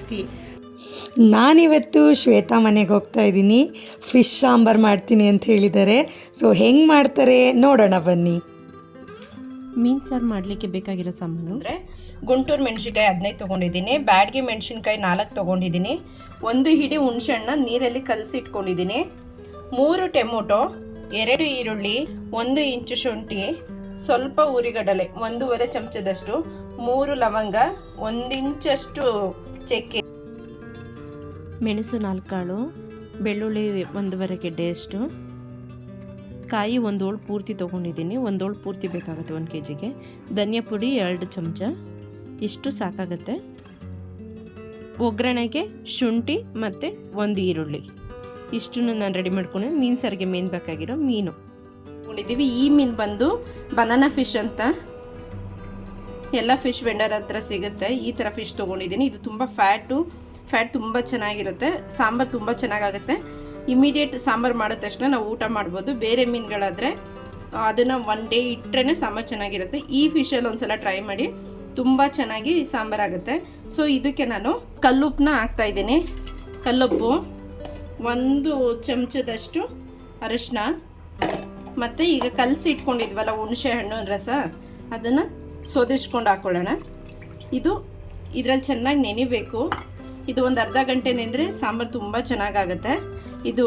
Tasty. ನಾನಿವತ್ತು ಶ್ವೇತಾ ಮನೆಗೆ ಹೋಗ್ತಾ ಇದ್ದೀನಿ. ಫಿಶ್ ಸಾಂಬಾರು ಮಾಡ್ತೀನಿ ಅಂತ ಹೇಳಿದ್ದಾರೆ. ಸೊ ಹೆಂಗೆ ಮಾಡ್ತಾರೆ ನೋಡೋಣ ಬನ್ನಿ. ಮೀನು ಸಾರು ಮಾಡಲಿಕ್ಕೆ ಬೇಕಾಗಿರೋ ಸಾಮಾನು ಅಂದರೆ ಗುಂಟೂರು ಮೆಣಸಿನ್ಕಾಯಿ 15 ತೊಗೊಂಡಿದ್ದೀನಿ, ಬ್ಯಾಡಗಿ ಮೆಣಸಿನ್ಕಾಯಿ 4 ತೊಗೊಂಡಿದ್ದೀನಿ, 1 ಹಿಡಿ ಹುಣಸೆ ಹಣ್ಣು ನೀರಲ್ಲಿ ಕಲಸಿ ಇಟ್ಕೊಂಡಿದ್ದೀನಿ, 3 ಟೊಮೊಟೊ, 2 ಈರುಳ್ಳಿ, 1 ಇಂಚು ಶುಂಠಿ, ಸ್ವಲ್ಪ ಉರಿಗಡಲೆ 1.5 ಚಮಚದಷ್ಟು, 3 ಲವಂಗ, 1 ಇಂಚಷ್ಟು ಚಕ್ಕೆ, ಮೆಣಸು 4 ಕಾಳು, ಬೆಳ್ಳುಳ್ಳಿ 1.5 ಗೆಡ್ಡೆಯಷ್ಟು, ಕಾಯಿ 1 ಹೋಳು ಪೂರ್ತಿ ತೊಗೊಂಡಿದ್ದೀನಿ. 1 ಹೋಳು ಪೂರ್ತಿ ಬೇಕಾಗುತ್ತೆ 1 kgಗೆ. ಧನಿಯಾ ಪುಡಿ 2 ಚಮಚ, ಇಷ್ಟು ಸಾಕಾಗುತ್ತೆ. ಒಗ್ಗರಣೆಗೆ ಶುಂಠಿ ಮತ್ತು 1 ಈರುಳ್ಳಿ, ಇಷ್ಟನ್ನು ನಾನು ರೆಡಿ ಮಾಡ್ಕೊಂಡು ಮೀನು ಸಾರಿಗೆ ಮೇನ್ ಬೇಕಾಗಿರೋ ಮೀನು ತೊಗೊಂಡಿದ್ದೀವಿ. ಈ ಮೀನು ಬಂದು ಬನಾನಾ ಫಿಶ್ ಅಂತ, ಎಲ್ಲ ಫಿಶ್ ವೆಂಡರ್ ಹತ್ರ ಸಿಗುತ್ತೆ. ಈ ಥರ ಫಿಶ್ ತೊಗೊಂಡಿದ್ದೀನಿ. ಇದು ತುಂಬ ಫ್ಯಾಟ್ ತುಂಬ ಚೆನ್ನಾಗಿರುತ್ತೆ, ಸಾಂಬಾರು ತುಂಬ ಚೆನ್ನಾಗಾಗುತ್ತೆ. ಇಮಿಡಿಯೇಟ್ ಸಾಂಬಾರು ಮಾಡಿದ ತಕ್ಷಣ ನಾವು ಊಟ ಮಾಡ್ಬೋದು. ಬೇರೆ ಮೀನುಗಳಾದರೆ ಅದನ್ನು 1 ಡೇ ಇಟ್ಟರೆ ಸಾಂಬಾರು ಚೆನ್ನಾಗಿರುತ್ತೆ. ಈ ಫಿಶಲ್ಲಿ ಒಂದ್ಸಲ ಟ್ರೈ ಮಾಡಿ, ತುಂಬ ಚೆನ್ನಾಗಿ ಸಾಂಬಾರಾಗುತ್ತೆ. ಸೊ ಇದಕ್ಕೆ ನಾನು ಕಲ್ಲುಪ್ಪನ್ನ ಹಾಕ್ತಾಯಿದ್ದೀನಿ. ಕಲ್ಲುಪ್ಪು 1 ಚಮಚದಷ್ಟು, ಅರಿಶಿನ, ಮತ್ತು ಈಗ ಕಲಸಿ ಇಟ್ಕೊಂಡಿದ್ವಲ್ಲ ಹುಣಸೆ ಹಣ್ಣು ರಸ, ಅದನ್ನು ಸೋದಿಸ್ಕೊಂಡು ಹಾಕ್ಕೊಳ್ಳೋಣ. ಇದು ಇದರಲ್ಲಿ ಚೆನ್ನಾಗಿ ನೆನಿಬೇಕು. ಇದು ಒಂದು ಅರ್ಧ ಗಂಟೆ ನೆಂದರೆ ಸಾಂಬಾರು ತುಂಬ ಚೆನ್ನಾಗಾಗುತ್ತೆ. ಇದು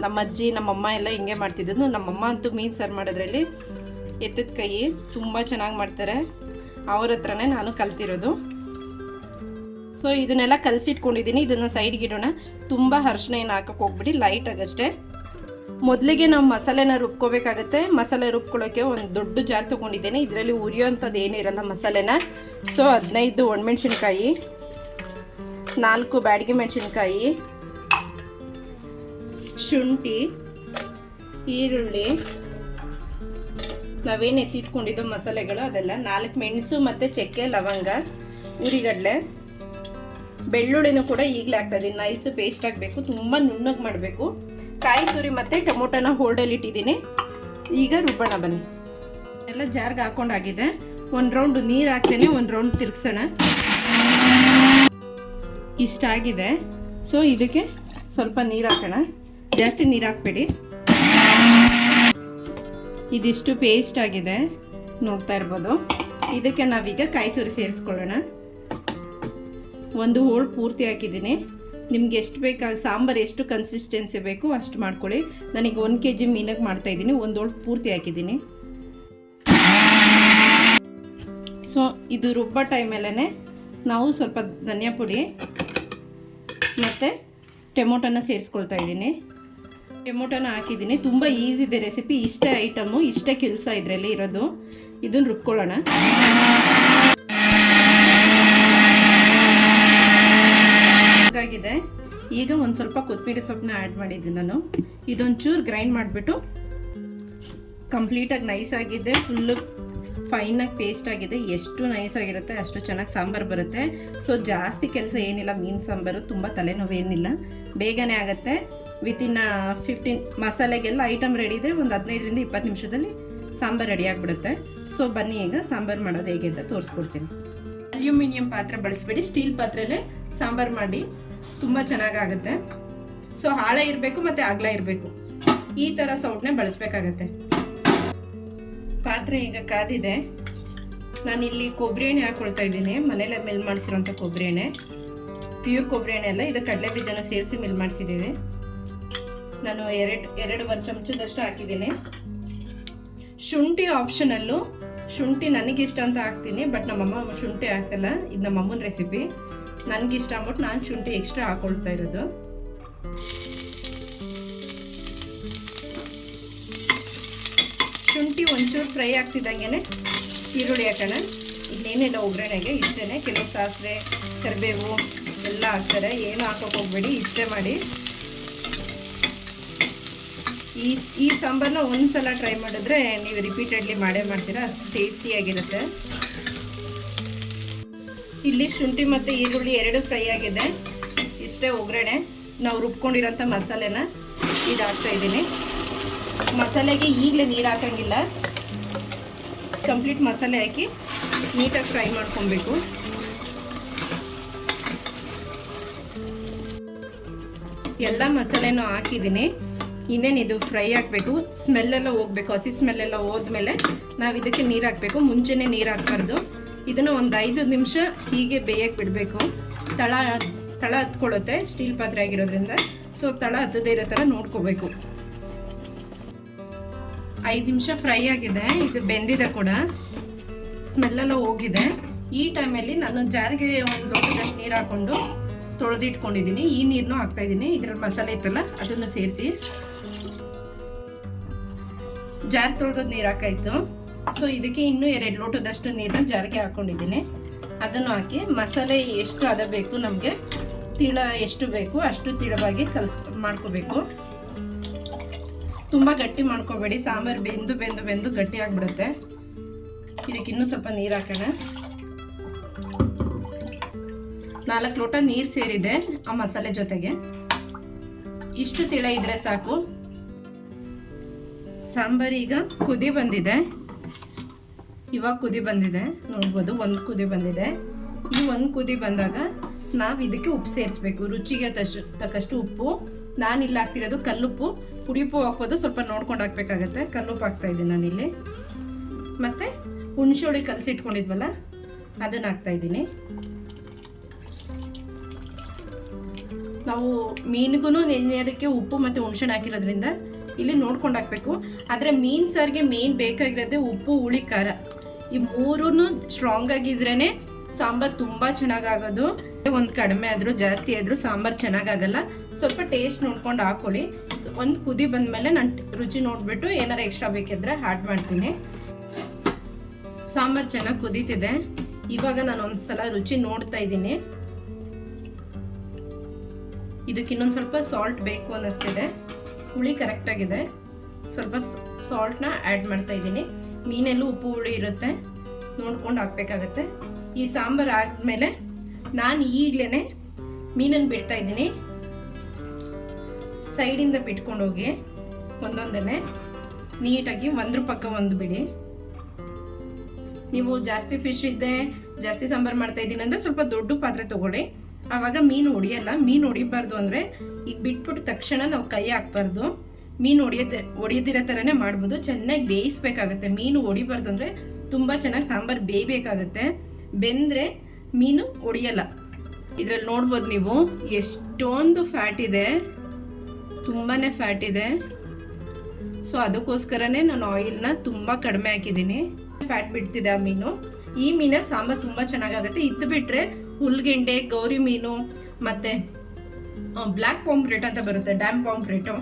ನಮ್ಮ ಅಜ್ಜಿ ನಮ್ಮಮ್ಮ ಎಲ್ಲ ಹಿಂಗೆ ಮಾಡ್ತಿದ್ದು. ನಮ್ಮಮ್ಮ ಅಂತೂ ಮೀನು ಸಾರು ಮಾಡೋದ್ರಲ್ಲಿ ಎತ್ತದ ಕೈ, ತುಂಬ ಚೆನ್ನಾಗಿ ಮಾಡ್ತಾರೆ. ಅವ್ರ ಹತ್ರನೇ ನಾನು ಕಲ್ತಿರೋದು. ಸೊ ಇದನ್ನೆಲ್ಲ ಕಲಸಿಟ್ಕೊಂಡಿದ್ದೀನಿ. ಇದನ್ನು ಸೈಡ್ಗೆ ಇಡೋಣ. ತುಂಬ ಅರಿಶಿನ ಏನು ಹಾಕೋಕ್ಕೆ ಹೋಗ್ಬಿಡಿ, ಲೈಟಾಗಷ್ಟೇ. ಮೊದಲಿಗೆ ನಾವು ಮಸಾಲೆನ ರುಬ್ಕೋಬೇಕಾಗತ್ತೆ. ಮಸಾಲೆ ರುಬ್ಕೊಳ್ಳೋಕ್ಕೆ ಒಂದು ದೊಡ್ಡ ಜಾರ್ ತೊಗೊಂಡಿದ್ದೇನೆ. ಇದರಲ್ಲಿ ಉರಿಯೋಂಥದ್ದು ಏನಿರಲ್ಲ ಮಸಾಲೆನ. ಸೊ 15 ಒಣಮೆಣ್ಸಿನ್ಕಾಯಿ, 4 ಬ್ಯಾಡಗಿ ಮೆಣಸಿನ್ಕಾಯಿ, ಶುಂಠಿ, ಈರುಳ್ಳಿ, ನಾವೇನು ಎತ್ತಿಟ್ಕೊಂಡಿದ್ದೋ ಮಸಾಲೆಗಳು ಅದೆಲ್ಲ, 4 ಮೆಣಸು ಮತ್ತು ಚಕ್ಕೆ, ಲವಂಗ, ಉರಿಗಡಲೆ, ಬೆಳ್ಳುಳ್ಳಿನೂ ಕೂಡ ಈಗಲೇ ಹಾಕ್ತಾಯಿದ್ದೀನಿ. ನೈಸ್ ಪೇಸ್ಟ್ ಆಗಬೇಕು, ತುಂಬ ನುಣ್ಣಗೆ ಮಾಡಬೇಕು. ಕಾಯಿ ತುರಿ ಮತ್ತು ಟೊಮೊಟೊನ ಹೋಲ್ಡಲ್ಲಿ ಇಟ್ಟಿದ್ದೀನಿ. ಈಗ ರುಬ್ಬಣ ಬನ್ನಿ. ಎಲ್ಲ ಜಾರ್ಗೆ ಹಾಕೊಂಡಾಗಿದೆ. 1 ರೌಂಡ್ ನೀರು ಹಾಕ್ತೇನೆ, 1 ರೌಂಡ್ ತಿರುಗಿಸೋಣ. ಇಷ್ಟಾಗಿದೆ. ಸೊ ಇದಕ್ಕೆ ಸ್ವಲ್ಪ ನೀರು ಹಾಕೋಣ, ಜಾಸ್ತಿ ನೀರು ಹಾಕ್ಬೇಡಿ. ಇದಿಷ್ಟು ಪೇಸ್ಟ್ ಆಗಿದೆ, ನೋಡ್ತಾ ಇರ್ಬೋದು. ಇದಕ್ಕೆ ನಾವೀಗ ಕಾಯಿ ತುರಿ ಸೇರಿಸ್ಕೊಳ್ಳೋಣ. 1 ಹೋಳು ಪೂರ್ತಿ ಹಾಕಿದ್ದೀನಿ. ನಿಮ್ಗೆ ಎಷ್ಟು ಬೇಕಾಗಿ ಸಾಂಬಾರು ಎಷ್ಟು ಕನ್ಸಿಸ್ಟೆನ್ಸಿ ಬೇಕು ಅಷ್ಟು ಮಾಡ್ಕೊಳ್ಳಿ. ನನಗೆ 1 kg ಮೀನಿಗೆ ಮಾಡ್ತಾಯಿದ್ದೀನಿ. 1 ಹೋಳು ಪೂರ್ತಿ ಹಾಕಿದ್ದೀನಿ. ಸೊ ಇದು ರುಬ್ಬೋ ಟೈಮಲ್ಲೇ ನಾವು ಸ್ವಲ್ಪ ಧನಿಯಾ ಪುಡಿ ಮತ್ತು ಟೊಮೊಟೊನ ಸೇರಿಸ್ಕೊಳ್ತಾ ಇದ್ದೀನಿ. ಟೊಮೊಟೊನ ಹಾಕಿದ್ದೀನಿ. ತುಂಬ ಈಸಿ ಇದೆ ರೆಸಿಪಿ. ಇಷ್ಟೇ ಐಟಮು, ಇಷ್ಟೇ ಕೆಲಸ ಇದರಲ್ಲಿ ಇರೋದು. ಇದನ್ನು ರುಬ್ಕೊಳ್ಳೋಣ. ಇದಾಗಿದೆ. ಈಗ ಒಂದು ಸ್ವಲ್ಪ ಕೊತ್ತಂಬರಿ ಸೊಪ್ಪನ್ನ ಆ್ಯಡ್ ಮಾಡಿದ್ದೀನಿ ನಾನು. ಇದೊಂಚೂರು ಗ್ರೈಂಡ್ ಮಾಡಿಬಿಟ್ಟು ಕಂಪ್ಲೀಟಾಗಿ ನೈಸ್ ಆಗಿದೆ, ಫುಲ್ಲು ಫೈನಾಗಿ ಪೇಸ್ಟ್ ಆಗಿದೆ. ಎಷ್ಟು ನೈಸ್ ಆಗಿರುತ್ತೆ ಅಷ್ಟು ಚೆನ್ನಾಗಿ ಸಾಂಬಾರು ಬರುತ್ತೆ. ಸೊ ಜಾಸ್ತಿ ಕೆಲಸ ಏನಿಲ್ಲ. ಮೀನು ಸಾಂಬಾರು ತುಂಬ ತಲೆನೋವೇನಿಲ್ಲ, ಬೇಗನೆ ಆಗುತ್ತೆ. ವಿತಿನ್ 15 ಮಸಾಲೆಗೆಲ್ಲ ಐಟಮ್ ರೆಡಿ ಇದೆ. ಒಂದು 15ರಿಂದ 20 ನಿಮಿಷದಲ್ಲಿ ಸಾಂಬಾರು ರೆಡಿ ಆಗಿಬಿಡುತ್ತೆ. ಸೊ ಬನ್ನಿ ಈಗ ಸಾಂಬಾರು ಮಾಡೋದು ಹೇಗೆ ಅಂತ ತೋರಿಸ್ಕೊಡ್ತೀನಿ. ಅಲ್ಯೂಮಿನಿಯಂ ಪಾತ್ರೆ ಬಳಸಬೇಡಿ, ಸ್ಟೀಲ್ ಪಾತ್ರೆಯಲ್ಲೇ ಸಾಂಬಾರು ಮಾಡಿ, ತುಂಬ ಚೆನ್ನಾಗಾಗುತ್ತೆ. ಸೊ ಆಳ ಇರಬೇಕು ಮತ್ತು ಅಗಲ ಇರಬೇಕು. ಈ ಥರ ಸೌಟ್ನೇ ಬಳಸಬೇಕಾಗತ್ತೆ. ಪಾತ್ರೆ ಈಗ ಕಾದಿದೆ. ನಾನಿಲ್ಲಿ ಕೊಬ್ಬರಿ ಎಣ್ಣೆ ಹಾಕ್ಕೊಳ್ತಾ ಇದ್ದೀನಿ. ಮನೇಲೆ ಮಿಲ್ ಮಾಡಿಸಿರೋಂಥ ಕೊಬ್ಬರಿ ಎಣ್ಣೆ, ಪ್ಯೂರ್ ಕೊಬ್ಬರಿ ಎಣ್ಣೆ ಅಲ್ಲ, ಇದು ಕಡಲೆ ಬೀಜನ ಸೇರಿಸಿ ಮಿಲ್ ಮಾಡಿಸಿದ್ದೀವಿ. ನಾನು 2 ಚಮಚದಷ್ಟು ಹಾಕಿದ್ದೀನಿ. ಶುಂಠಿ ಆಪ್ಷನಲ್ಲು, ಶುಂಠಿ ನನಗಿಷ್ಟ ಅಂತ ಹಾಕ್ತೀನಿ, ಬಟ್ ನಮ್ಮಮ್ಮ ಶುಂಠಿ ಹಾಕ್ತಲ್ಲ. ಇದು ನಮ್ಮಮ್ಮನ ರೆಸಿಪಿ, ನನಗಿಷ್ಟ ಅಂದ್ಬಿಟ್ಟು ನಾನು ಶುಂಠಿ ಎಕ್ಸ್ಟ್ರಾ ಹಾಕ್ಕೊಳ್ತಾ ಇರೋದು. ಶುಂಠಿ ಒಂಚೂರು ಫ್ರೈ ಆಗ್ತಿದ್ದಂಗೆ ಈರುಳ್ಳಿ ಹಾಕೋಣ. ಇನ್ನೇನೆಲ್ಲ ಒಗ್ಗರಣೆಗೆ ಇಷ್ಟೇ. ಕೆಲವು ಸಾಸಿವೆ, ಕರಿಬೇವು ಎಲ್ಲ ಹಾಕ್ತಾರೆ. ಏನು ಹಾಕೋಕೆ ಹೋಗ್ಬೇಡಿ, ಇಷ್ಟೇ ಮಾಡಿ. ಈ ಸಾಂಬಾರನ್ನ ಒಂದು ಸಲ ಟ್ರೈ ಮಾಡಿದ್ರೆ ನೀವು ರಿಪೀಟೆಡ್ಲಿ ಮಾಡೇ ಮಾಡ್ತೀರಾ, ಅಷ್ಟು ಟೇಸ್ಟಿಯಾಗಿರುತ್ತೆ. ಇಲ್ಲಿ ಶುಂಠಿ ಮತ್ತು ಈರುಳ್ಳಿ 2 ಫ್ರೈ ಆಗಿದೆ. ಇಷ್ಟೇ ಒಗ್ಗರಣೆ. ನಾವು ರುಬ್ಕೊಂಡಿರೋಂಥ ಮಸಾಲೆನ ಇದು ಹಾಕ್ತಾಯಿದ್ದೀನಿ. ಮಸಾಲೆಗೆ ಈಗಲೇ ನೀರು ಹಾಕೋಂಗಿಲ್ಲ, ಕಂಪ್ಲೀಟ್ ಮಸಾಲೆ ಹಾಕಿ ನೀಟಾಗಿ ಫ್ರೈ ಮಾಡ್ಕೊಬೇಕು. ಎಲ್ಲ ಮಸಾಲೆನೂ ಹಾಕಿದ್ದೀನಿ. ಇನ್ನೇನಿದು ಫ್ರೈ ಆಗಬೇಕು, ಸ್ಮೆಲ್ಲೆಲ್ಲ ಹೋಗಬೇಕು. ಹಸಿ ಸ್ಮೆಲ್ಲೆಲ್ಲ ಹೋದ್ಮೇಲೆ ನಾವು ಇದಕ್ಕೆ ನೀರು ಹಾಕಬೇಕು. ಮುಂಚೆನೇ ನೀರು ಹಾಕ್ಬಾರ್ದು. ಇದನ್ನು ಒಂದು 5 ನಿಮಿಷ ಹೀಗೆ ಬೇಯಕ್ಕೆ ಬಿಡಬೇಕು. ತಳ ಹತ್ಕೊಳ್ಳುತ್ತೆ, ಸ್ಟೀಲ್ ಪಾತ್ರೆ ಆಗಿರೋದ್ರಿಂದ. ಸೊ ತಳ ಹತ್ತದೇ ಇರೋ ಥರ ನೋಡ್ಕೋಬೇಕು. 5 ನಿಮಿಷ ಫ್ರೈ ಆಗಿದೆ, ಇದು ಬೆಂದಿದೆ ಕೂಡ, ಸ್ಮೆಲ್ಲೆಲ್ಲ ಹೋಗಿದೆ. ಈ ಟೈಮಲ್ಲಿ ನಾನು ಜಾರಿಗೆ ಒಂದು ಲೋಟದಷ್ಟು ನೀರು ಹಾಕ್ಕೊಂಡು ತೊಳೆದಿಟ್ಕೊಂಡಿದ್ದೀನಿ. ಈ ನೀರನ್ನು ಹಾಕ್ತಾಯಿದ್ದೀನಿ. ಇದರಲ್ಲಿ ಮಸಾಲೆ ಇತ್ತಲ್ಲ ಅದನ್ನು ಸೇರಿಸಿ ಜಾರ್ ತೊಳೆದೋದು ನೀರು ಹಾಕಾಯಿತು. ಸೊ ಇದಕ್ಕೆ ಇನ್ನೂ 2 ಲೋಟದಷ್ಟು ನೀರನ್ನ ಜಾರಿಗೆ ಹಾಕ್ಕೊಂಡಿದ್ದೀನಿ. ಅದನ್ನು ಹಾಕಿ ಮಸಾಲೆ ಎಷ್ಟು ಹದ ಬೇಕು, ನಮಗೆ ತಿಳ ಎಷ್ಟು ಬೇಕು ಅಷ್ಟು ತಿಳವಾಗಿ ಮಾಡ್ಕೋಬೇಕು. ತುಂಬ ಗಟ್ಟಿ ಮಾಡ್ಕೋಬೇಡಿ, ಸಾಂಬಾರು ಬೆಂದು ಗಟ್ಟಿ ಆಗಿಬಿಡುತ್ತೆ. ಇದಕ್ಕೆ ಇನ್ನೂ ಸ್ವಲ್ಪ ನೀರು ಹಾಕೋಣ. 4 ಲೋಟ ನೀರು ಸೇರಿದೆ ಆ ಮಸಾಲೆ ಜೊತೆಗೆ. ಇಷ್ಟು ತಿಳ ಇದ್ರೆ ಸಾಕು. ಸಾಂಬಾರು ಈಗ ಕುದಿ ಬಂದಿದೆ. ಇವಾಗ ಕುದಿ ಬಂದಿದೆ ನೋಡ್ಬೋದು, 1 ಕುದಿ ಬಂದಿದೆ. ಈ 1 ಕುದಿ ಬಂದಾಗ ನಾವು ಇದಕ್ಕೆ ಉಪ್ಪು ಸೇರಿಸ್ಬೇಕು. ರುಚಿಗೆ ತಕ್ಕಷ್ಟು ಉಪ್ಪು. ನಾನಿಲ್ಲಿ ಹಾಕ್ತಿರೋದು ಕಲ್ಲುಪ್ಪು. ಪುಡಿಪು ಹಾಕೋದು ಸ್ವಲ್ಪ ನೋಡ್ಕೊಂಡು ಹಾಕ್ಬೇಕಾಗತ್ತೆ. ಕಲ್ಲುಪ್ಪು ಹಾಕ್ತಾ ಇದ್ದೀನಿ ನಾನಿಲ್ಲಿ. ಮತ್ತು ಹುಣಸೆ ಹುಳಿ ಕಲಸಿಟ್ಕೊಂಡಿದ್ವಲ್ಲ ಅದನ್ನು ಹಾಕ್ತಾಯಿದ್ದೀನಿ. ನಾವು ಮೀನಿಗೂ ನೆನೆಯೋದಕ್ಕೆ ಉಪ್ಪು ಮತ್ತು ಹುಣಸೆಹಣ್ಣು ಹಾಕಿರೋದ್ರಿಂದ ಇಲ್ಲಿ ನೋಡ್ಕೊಂಡು ಹಾಕಬೇಕು. ಆದರೆ ಮೀನು ಸಾರಿಗೆ ಮೇನ್ ಬೇಕಾಗಿರೋದೇ ಉಪ್ಪು, ಹುಳಿ, ಖಾರ. ಈ 3 ಸ್ಟ್ರಾಂಗ್ ಆಗಿದ್ರೇ ಸಾಂಬಾರು ತುಂಬ ಚೆನ್ನಾಗಾಗೋದು. ಒಂದು ಕಡಿಮೆ ಆದರೂ ಜಾಸ್ತಿ ಆದರೂ ಸಾಂಬಾರು ಚೆನ್ನಾಗಾಗಲ್ಲ. ಸ್ವಲ್ಪ ಟೇಸ್ಟ್ ನೋಡ್ಕೊಂಡು ಹಾಕೊಳ್ಳಿ. ಒಂದು ಕುದಿ ಬಂದಮೇಲೆ ನಾನು ರುಚಿ ನೋಡಿಬಿಟ್ಟು ಏನಾರು ಎಕ್ಸ್ಟ್ರಾ ಬೇಕಿದ್ರೆ ಆ್ಯಡ್ ಮಾಡ್ತೀನಿ. ಸಾಂಬಾರು ಚೆನ್ನಾಗಿ ಕುದೀತಿದೆ. ಇವಾಗ ನಾನು ಒಂದು ಸಲ ರುಚಿ ನೋಡ್ತಾ ಇದ್ದೀನಿ. ಇದಕ್ಕೆ ಇನ್ನೊಂದು ಸ್ವಲ್ಪ ಸಾಲ್ಟ್ ಬೇಕು ಅನ್ನಿಸ್ತಿದೆ. ಹುಳಿ ಕರೆಕ್ಟಾಗಿದೆ. ಸ್ವಲ್ಪ ಸಾಲ್ಟ್ನ ಆ್ಯಡ್ ಮಾಡ್ತಾ ಇದ್ದೀನಿ. ಮೀನೆಲ್ಲೂ ಉಪ್ಪು ಹುಳಿ ಇರುತ್ತೆ, ನೋಡ್ಕೊಂಡು ಹಾಕ್ಬೇಕಾಗತ್ತೆ. ಈ ಸಾಂಬಾರು ಆದಮೇಲೆ ನಾನು ಈಗಲೇ ಮೀನನ್ನು ಬಿಡ್ತಾ ಇದ್ದೀನಿ. ಸೈಡಿಂದ ಬಿಟ್ಕೊಂಡೋಗಿ ಒಂದೊಂದನ್ನೇ ನೀಟಾಗಿ ಒಂದ್ರ ಪಕ್ಕ ಒಂದು ಬಿಡಿ. ನೀವು ಜಾಸ್ತಿ ಫಿಶ್ ಇದೆ, ಜಾಸ್ತಿ ಸಾಂಬಾರು ಮಾಡ್ತಾ ಇದ್ದೀನಿ ಅಂದರೆ ಸ್ವಲ್ಪ ದೊಡ್ಡ ಪಾತ್ರೆ ತೊಗೊಳ್ಳಿ. ಆವಾಗ ಮೀನು ಹೊಡಿಯಲ್ಲ. ಮೀನು ಹೊಡಿಬಾರ್ದು ಅಂದರೆ ಈಗ ಬಿಟ್ಬಿಟ್ಟು ತಕ್ಷಣ ನಾವು ಕೈ ಹಾಕ್ಬಾರ್ದು. ಮೀನು ಹೊಡಿಯದಿರೋ ಥರನೇ ಮಾಡ್ಬೋದು. ಚೆನ್ನಾಗಿ ಬೇಯಿಸ್ಬೇಕಾಗತ್ತೆ. ಮೀನು ಹೊಡಿಬಾರ್ದು ಅಂದರೆ ತುಂಬ ಚೆನ್ನಾಗಿ ಸಾಂಬಾರು ಬೇಯಬೇಕಾಗತ್ತೆ. ಬೆಂದರೆ ಮೀನು ಹೊಡಿಯಲ್ಲ. ಇದರಲ್ಲಿ ನೋಡ್ಬೋದು ನೀವು ಎಷ್ಟೊಂದು ಫ್ಯಾಟ್ ಇದೆ, ತುಂಬಾ ಫ್ಯಾಟ್ ಇದೆ. ಸೊ ಅದಕ್ಕೋಸ್ಕರನೇ ನಾನು ಆಯಿಲ್ನ ತುಂಬ ಕಡಿಮೆ ಹಾಕಿದ್ದೀನಿ. ಫ್ಯಾಟ್ ಬಿಡ್ತಿದೆ ಆ ಮೀನು. ಈ ಮೀನಲ್ಲಿ ಸಾಂಬಾರು ತುಂಬ ಚೆನ್ನಾಗಾಗುತ್ತೆ. ಇದು ಬಿಟ್ಟರೆ ಹುಲ್ಗೆಂಡೆ, ಗೌರಿ ಮೀನು ಮತ್ತು ಬ್ಲ್ಯಾಕ್ ಪಾಂಪ್ರೇಟ್ ಅಂತ ಬರುತ್ತೆ, ಡ್ಯಾಮ್ ಪಾಂಪ್ರೇಟು,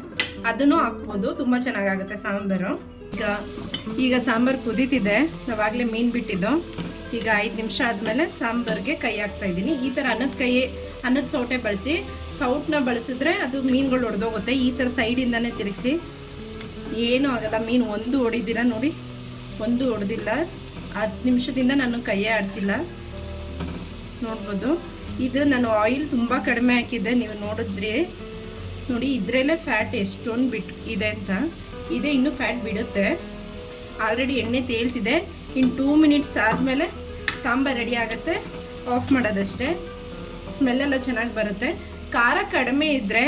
ಅದನ್ನು ಹಾಕ್ಬೋದು. ತುಂಬ ಚೆನ್ನಾಗಾಗುತ್ತೆ ಸಾಂಬಾರು. ಈಗ ಸಾಂಬಾರು ಕುದೀತಿದೆ. ನಾವಾಗಲೇ ಮೀನು ಬಿಟ್ಟಿದ್ದು. ಈಗ 5 ನಿಮಿಷ ಆದಮೇಲೆ ಸಾಂಬಾರಿಗೆ ಕೈ ಹಾಕ್ತಾ ಇದ್ದೀನಿ. ಈ ಥರ ಅನ್ನದ ಸೌಟೆ ಬಳಸಿ. ಸೌಟನ್ನ ಬಳಸಿದ್ರೆ ಅದು ಮೀನುಗಳು ಹೊಡೆದೋಗುತ್ತೆ. ಈ ಥರ ಸೈಡಿಂದನೇ ತಿರುಗಿಸಿ, ಏನೂ ಆಗಲ್ಲ. ಮೀನು ಒಂದು ಹೊಡಿದಿರ ನೋಡಿ, ಒಂದು ಹೊಡೆದಿಲ್ಲ. 10 ನಿಮಿಷದಿಂದ ನಾನು ಕೈಯೇ ಆಡಿಸಿಲ್ಲ. ನೋಡ್ಬೋದು. ಇದು ನಾನು ಆಯಿಲ್ ತುಂಬ ಕಡಿಮೆ ಹಾಕಿದ್ದೆ, ನೀವು ನೋಡಿದ್ರಿ ನೋಡಿ. ಇದರಲ್ಲೇ ಫ್ಯಾಟ್ ಎಷ್ಟೊಂದು ಇದೆ ಅಂತ. ಇದೇ ಇನ್ನೂ ಫ್ಯಾಟ್ ಬಿಡುತ್ತೆ. ಆಲ್ರೆಡಿ ಎಣ್ಣೆ ತೇಲ್ತಿದೆ. ಇನ್ನು 2 ಮಿನಿಟ್ಸ್ ಆದಮೇಲೆ ಸಾಂಬಾರು ರೆಡಿ ಆಗುತ್ತೆ. ಆಫ್ ಮಾಡೋದಷ್ಟೇ. ಸ್ಮೆಲ್ಲೆಲ್ಲ ಚೆನ್ನಾಗಿ ಬರುತ್ತೆ. ಖಾರ ಕಡಿಮೆ ಇದ್ದರೆ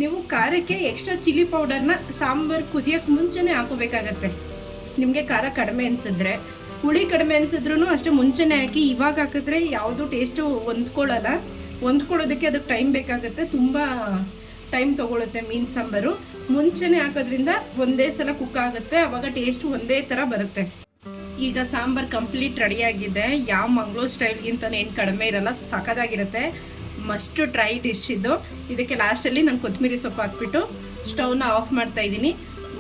ನೀವು ಖಾರಕ್ಕೆ ಎಕ್ಸ್ಟ್ರಾ ಚಿಲ್ಲಿ ಪೌಡರ್ನ ಸಾಂಬಾರು ಕುದಿಯೋಕ್ಕೆ ಮುಂಚೆನೇ ಹಾಕೋಬೇಕಾಗತ್ತೆ. ನಿಮಗೆ ಖಾರ ಕಡಿಮೆ ಅನಿಸಿದ್ರೆ. ಹುಳಿ ಕಡಿಮೆ ಅನಿಸಿದ್ರೂ ಅಷ್ಟೇ ಮುಂಚೆನೇ ಹಾಕಿ. ಇವಾಗ ಹಾಕಿದ್ರೆ ಯಾವುದೂ ಟೇಸ್ಟು ಹೊಂದ್ಕೊಳ್ಳಲ್ಲ. ಹೊಂದ್ಕೊಳ್ಳೋದಕ್ಕೆ ಅದಕ್ಕೆ ಟೈಮ್ ಬೇಕಾಗುತ್ತೆ. ತುಂಬ ಟೈಮ್ ತೊಗೊಳುತ್ತೆ ಮೀನು ಸಾಂಬಾರು. ಮುಂಚೆನೇ ಹಾಕೋದ್ರಿಂದ ಒಂದೇ ಸಲ ಕುಕ್ ಆಗುತ್ತೆ. ಆವಾಗ ಟೇಸ್ಟ್ ಒಂದೇ ಥರ ಬರುತ್ತೆ. ಈಗ ಸಾಂಬಾರು ಕಂಪ್ಲೀಟ್ ರೆಡಿಯಾಗಿದೆ. ಯಾವ ಮಂಗಳೂರು ಸ್ಟೈಲ್ಗಿಂತ ಏನು ಕಡಿಮೆ ಇರಲ್ಲ, ಸಖತ್ತಾಗಿರುತ್ತೆ. ಮಸ್ಟ್ ಟ್ರೈ ಡಿಶ್ ಇದು. ಇದಕ್ಕೆ ಲಾಸ್ಟಲ್ಲಿ ನಾನು ಕೊತ್ತಂಬರಿ ಸೊಪ್ಪು ಹಾಕ್ಬಿಟ್ಟು ಸ್ಟವ್ನ ಆಫ್ ಮಾಡ್ತಾ ಇದ್ದೀನಿ.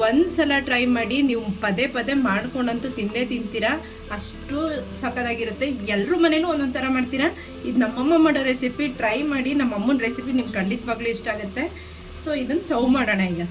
ಒಂದು ಸಲ ಟ್ರೈ ಮಾಡಿ, ನೀವು ಪದೇ ಪದೇ ಮಾಡ್ಕೊಂಡಂತೂ ತಿಂದೇ ತಿಂತೀರಾ. ಅಷ್ಟು ಸಖತ್ತಾಗಿರುತ್ತೆ. ಎಲ್ಲರೂ ಮನೇಲೂ ಒಂದೊಂದು ಥರ ಮಾಡ್ತೀರಾ. ಇದು ನಮ್ಮಮ್ಮ ಮಾಡೋ ರೆಸಿಪಿ. ಟ್ರೈ ಮಾಡಿ. ನಮ್ಮಮ್ಮನ ರೆಸಿಪಿ ನಿಮ್ಗೆ ಖಂಡಿತವಾಗ್ಲೂ ಇಷ್ಟ ಆಗುತ್ತೆ. ಸೊ ಇದನ್ನು ಸರ್ವ್ ಮಾಡೋಣ ಈಗ.